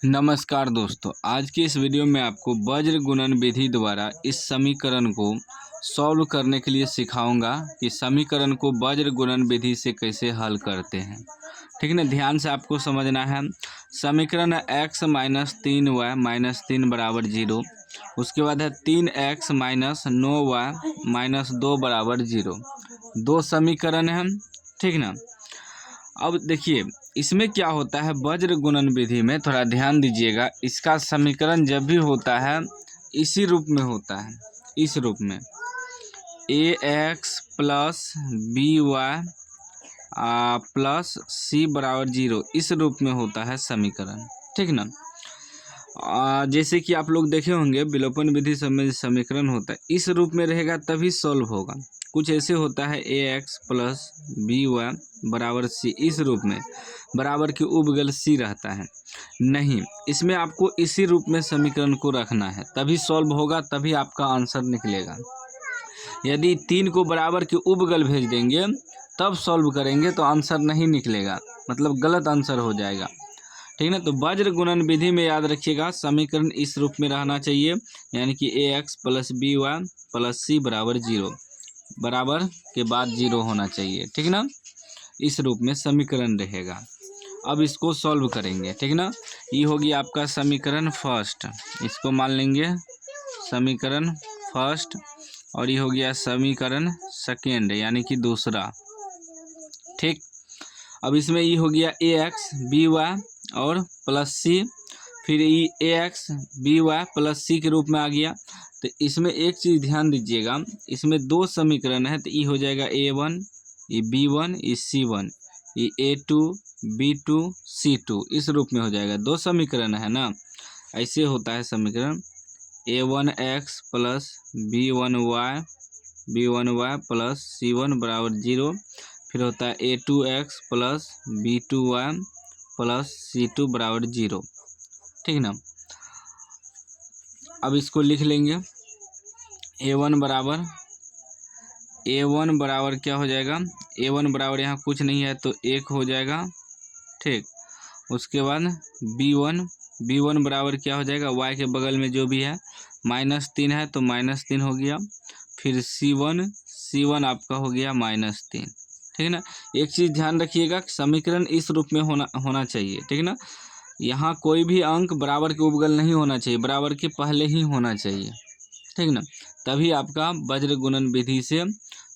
नमस्कार दोस्तों, आज की इस वीडियो में आपको वज्र गुणन विधि द्वारा इस समीकरण को सॉल्व करने के लिए सिखाऊंगा कि समीकरण को वज्र गुणन विधि से कैसे हल करते हैं। ठीक है ना, ध्यान से आपको समझना है। समीकरण है x माइनस 3y माइनस 3 बराबर 0। उसके बाद है 3x माइनस 9y माइनस 2 बराबर 0। दो समीकरण हैं, ठीक ना। अब देखिए इसमें क्या होता है, वज्र गुणन विधि में थोड़ा ध्यान दीजिएगा। इसका समीकरण जब भी होता है इसी रूप में होता है, इस रूप में ax plus b y plus c बराबर 0, इस रूप में होता है समीकरण, ठीक ना। जैसे कि आप लोग देखे होंगे विलोपन विधि सब में समीकरण होता है इस रूप में रहेगा तभी सॉल्व होगा। कुछ ऐसे होता है ax प्लस बी वाई बराबर सी, इस रूप में बराबर की उपगल सी रहता है। नहीं, इसमें आपको इसी रूप में समीकरण को रखना है तभी सॉल्व होगा, तभी आपका आंसर निकलेगा। यदि 3 को बराबर के उपगल भेज देंगे तब सॉल्व करेंगे तो आंसर नहीं निकलेगा, मतलब गलत आंसर हो जाएगा, ठीक ना। तो वज्र गुणन विधि में याद रखिएगा समीकरण इस रूप में रहना चाहिए, यानी कि ax plus b y plus c बराबर 0, बराबर के बाद 0 होना चाहिए, ठीक ना। इस रूप में समीकरण रहेगा। अब इसको सॉल्व करेंगे, ठीक ना। ये होगी आपका समीकरण फर्स्ट, इसको मान लेंगे समीकरण फर्स्ट, और ये हो गया समीकरण सेकेंड यानी कि दूसरा, ठीक। अब इसमें ये हो गया ax बी वाई और प्लस सी, फिर ये ax बी वाई प्लस सी के रूप में आ गया। तो इसमें एक चीज़ ध्यान दीजिएगा, इसमें दो समीकरण है, तो ये हो जाएगा a1, ये b1, ये c1, ये a2 b2 c2, इस रूप में हो जाएगा। दो समीकरण है ना, ऐसे होता है समीकरण a1x plus b1y plus c1 बराबर 0, फिर होता है a2x plus b2y plus c2 बराबर 0, ठीक ना। अब इसको लिख लेंगे a1 बराबर क्या हो जाएगा, a1 बराबर यहाँ कुछ नहीं है तो 1 हो जाएगा, ठीक। उसके बाद b1 बराबर क्या हो जाएगा, y के बगल में जो भी है -3 है तो -3 हो गया। फिर c1 आपका हो गया -3, ठीक है ना। एक चीज़ ध्यान रखिएगा, समीकरण इस रूप में होना चाहिए, ठीक है ना। यहाँ कोई भी अंक बराबर के उपगल नहीं होना चाहिए, बराबर के पहले ही होना चाहिए, ठीक ना। तभी आपका वज्र गुणन विधि से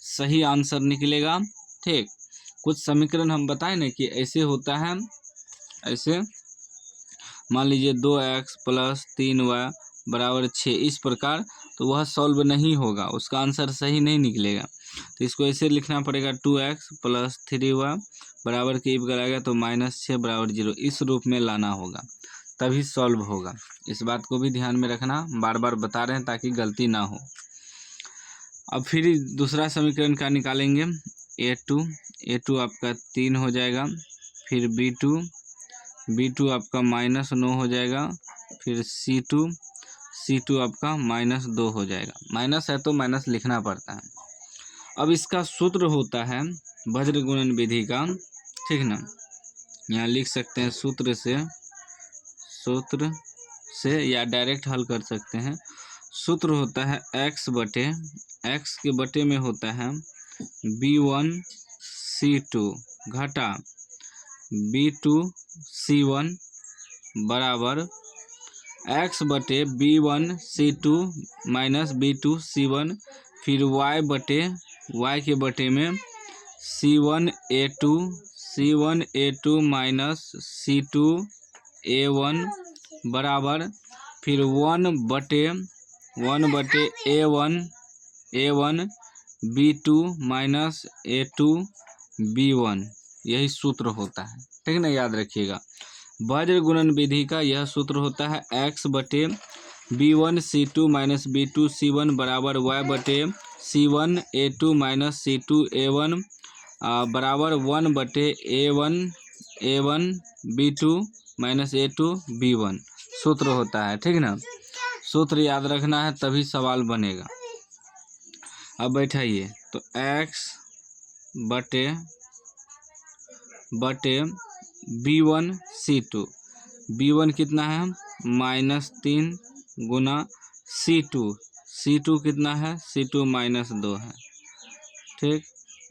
सही आंसर निकलेगा, ठीक। कुछ समीकरण हम बताएं ना कि ऐसे होता है, ऐसे मान लीजिए 2x प्लस 3y बराबर 6, इस प्रकार, तो वह सॉल्व नहीं होगा, उसका आंसर सही नहीं निकलेगा। तो इसको ऐसे लिखना पड़ेगा 2x प्लस 3y बराबर के उपगल आएगा तो -6 बराबर 0, इस रूप में लाना होगा तभी सॉल्व होगा। इस बात को भी ध्यान में रखना, बार बार बता रहे हैं ताकि गलती ना हो। अब फिर दूसरा समीकरण का निकालेंगे, a2 आपका 3 हो जाएगा, फिर b2 आपका -9 हो जाएगा, फिर c2 आपका -2 हो जाएगा। माइनस है तो माइनस लिखना पड़ता है। अब इसका सूत्र होता है वज्र गुणन विधि का, ठीक ना। यहाँ लिख सकते हैं सूत्र से या डायरेक्ट हल कर सकते हैं। सूत्र होता है x के बटे में होता है b1 c2 घटा b2 c1 बराबर x बटे b1 c2 minus b2 c1, फिर y के बटे में c1 a2 minus c2 a1 बराबर फिर 1 बटे a1 b2 minus a2 b1, यही सूत्र होता है, ठीक ना। याद रखिएगा वज्र गुणन विधि का यह सूत्र होता है x बटे b1 c2 minus b2 c1 बराबर y बटे c1 a2 minus c2 a1 बराबर 1 बटे a1 b2 minus a2 b1 सूत्र होता है, ठीक ना। सूत्र याद रखना है तभी सवाल बनेगा। अब बैठाइए, तो x बटे b1 c2, B1 कितना है -3 गुना C2 कितना है C2 -2 है। ठीक,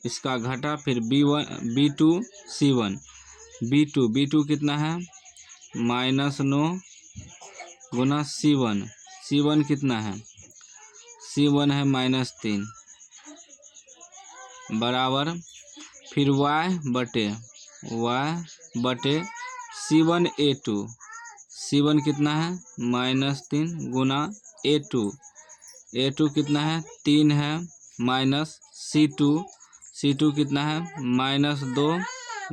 इसका घटा फिर B2 C1 B2 कितना है -9 गुना C1 कितना है C1 है -3 बराबर फिर y बटे C1 कितना है -3 गुना A2 कितना है 3 है माइनस C2 कितना है -2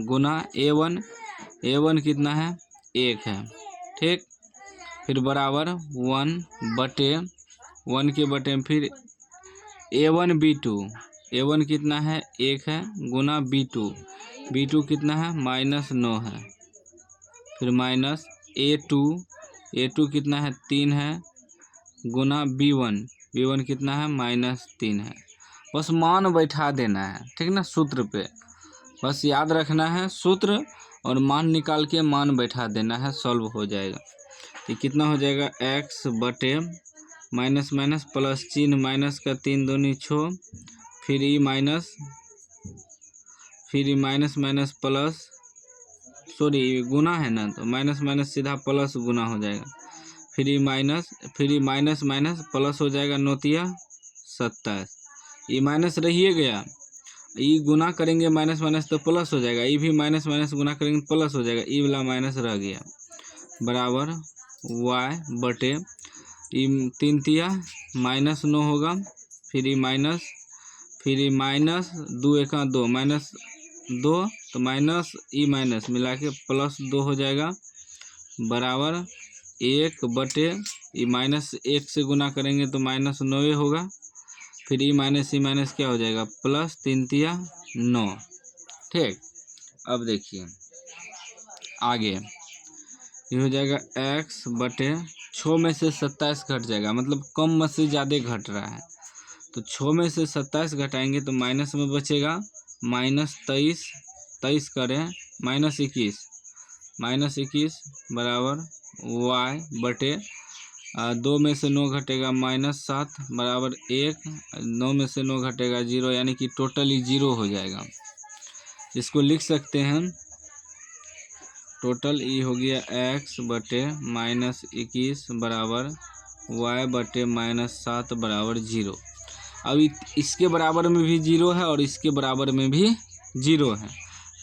गुना A1 कितना है 1 है। ठीक, फिर बराबर 1 के बटे में फिर A1 कितना है 1 है गुना B2 कितना है -9 है। फिर माइनस A2 कितना है 3 है गुना B1 कितना है -3 है। बस मान बैठा देना है, ठीक ना, सूत्र पे बस याद रखना है सूत्र और मान निकाल के मान बैठा देना है, सॉल्व हो जाएगा। तो कितना हो जाएगा x बटे माइनस प्लस चिन्ह माइनस का 3 दूनी 6 फिर ई माइनस प्लस सॉरी गुना है ना, तो माइनस सीधा प्लस गुना हो जाएगा। फिर ई माइनस प्लस हो जाएगा 9 27 ई माइनस रहिए गया, ई गुना करेंगे माइनस तो प्लस हो जाएगा, ई भी माइनस गुना करेंगे प्लस हो जाएगा, ई वाला माइनस रह गया बराबर y बटे ई 3 -9 होगा फिर ई माइनस 2 1 2 -2 तो माइनस ई माइनस मिला के प्लस 2 हो जाएगा बराबर 1 बटे ई -1 से गुना करेंगे तो -9 होगा फिर ई माइनस क्या हो जाएगा प्लस 3 9। ठीक, अब देखिए आगे ये हो जाएगा x बटे 6 में से 27 घट जाएगा, मतलब कम में से ज़्यादा घट रहा है, तो 6 में से 27 घटाएंगे तो माइनस में बचेगा -23 करें -21 बराबर y बटे 2 में से 9 घटेगा -7 बराबर 1 9 में से 9 घटेगा 0, यानी कि टोटली 0 हो जाएगा। इसको लिख सकते हैं टोटल ई हो गया x बटे -21 बराबर y बटे -7 बराबर 0। अब इसके बराबर में भी 0 है और इसके बराबर में भी 0 है,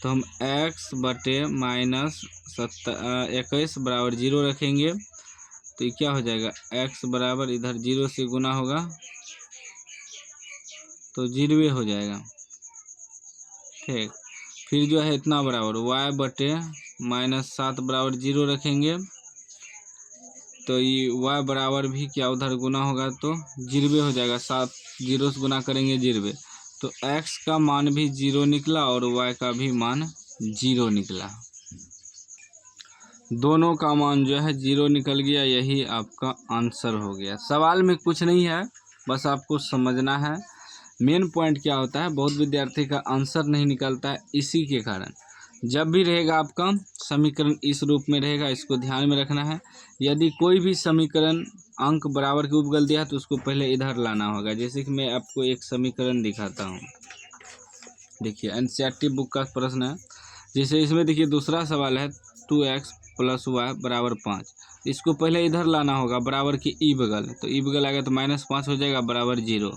तो हम x बटे -21 बराबर 0 रखेंगे तो ये क्या हो जाएगा x बराबर इधर 0 से गुना होगा तो 0 हो जाएगा। ठीक, फिर जो है इतना बराबर y बटे -7 बराबर 0 रखेंगे तो ये y बराबर भी क्या उधर गुना होगा तो 0 हो जाएगा, 7 0 से गुना करेंगे 0, तो x का मान भी 0 निकला और y का भी मान 0 निकला, दोनों का मान जो है 0 निकल गया। यही आपका आंसर हो गया। सवाल में कुछ नहीं है, बस आपको समझना है मेन पॉइंट क्या होता है। बहुत विद्यार्थी का आंसर नहीं निकलता है, इसी के कारण जब भी रहेगा आपका समीकरण इस रूप में रहेगा, इसको ध्यान में रखना है। यदि कोई भी समीकरण अंक बराबर के उपगल दिया तो उसको पहले इधर लाना होगा। जैसे कि मैं आपको एक समीकरण दिखाता हूँ, देखिए एनसीईआरटी बुक का प्रश्न है। जैसे इसमें देखिए दूसरा सवाल है 2x + y बराबर 5, इसको पहले इधर लाना होगा बराबर की ई बगल, तो ई बगल आएगा तो -5 हो जाएगा बराबर 0।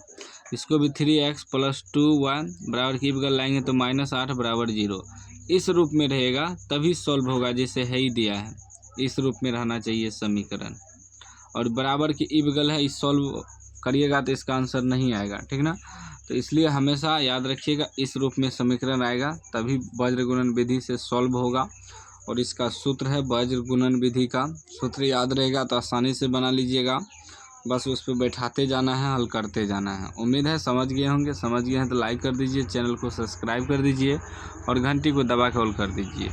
इसको भी 3x + 2y बराबर की ई बगल लाएंगे तो -8 बराबर 0। इस रूप में रहेगा तभी सॉल्व होगा, जैसे है ही दिया है इस रूप में रहना चाहिए समीकरण, और बराबर की ई बगल है, इस सॉल्व करिएगा तो इसका आंसर नहीं आएगा, ठीक ना। तो इसलिए हमेशा याद रखिएगा इस रूप में समीकरण आएगा तभी वज्र गुणन विधि से सॉल्व होगा। और इसका सूत्र है वज्र गुणन विधि का, सूत्र याद रहेगा तो आसानी से बना लीजिएगा, बस उस पर बैठाते जाना है, हल करते जाना है। उम्मीद है समझ गए होंगे, समझ गए हैं तो लाइक कर दीजिए, चैनल को सब्सक्राइब कर दीजिए और घंटी को दबा के ऑल कर दीजिए।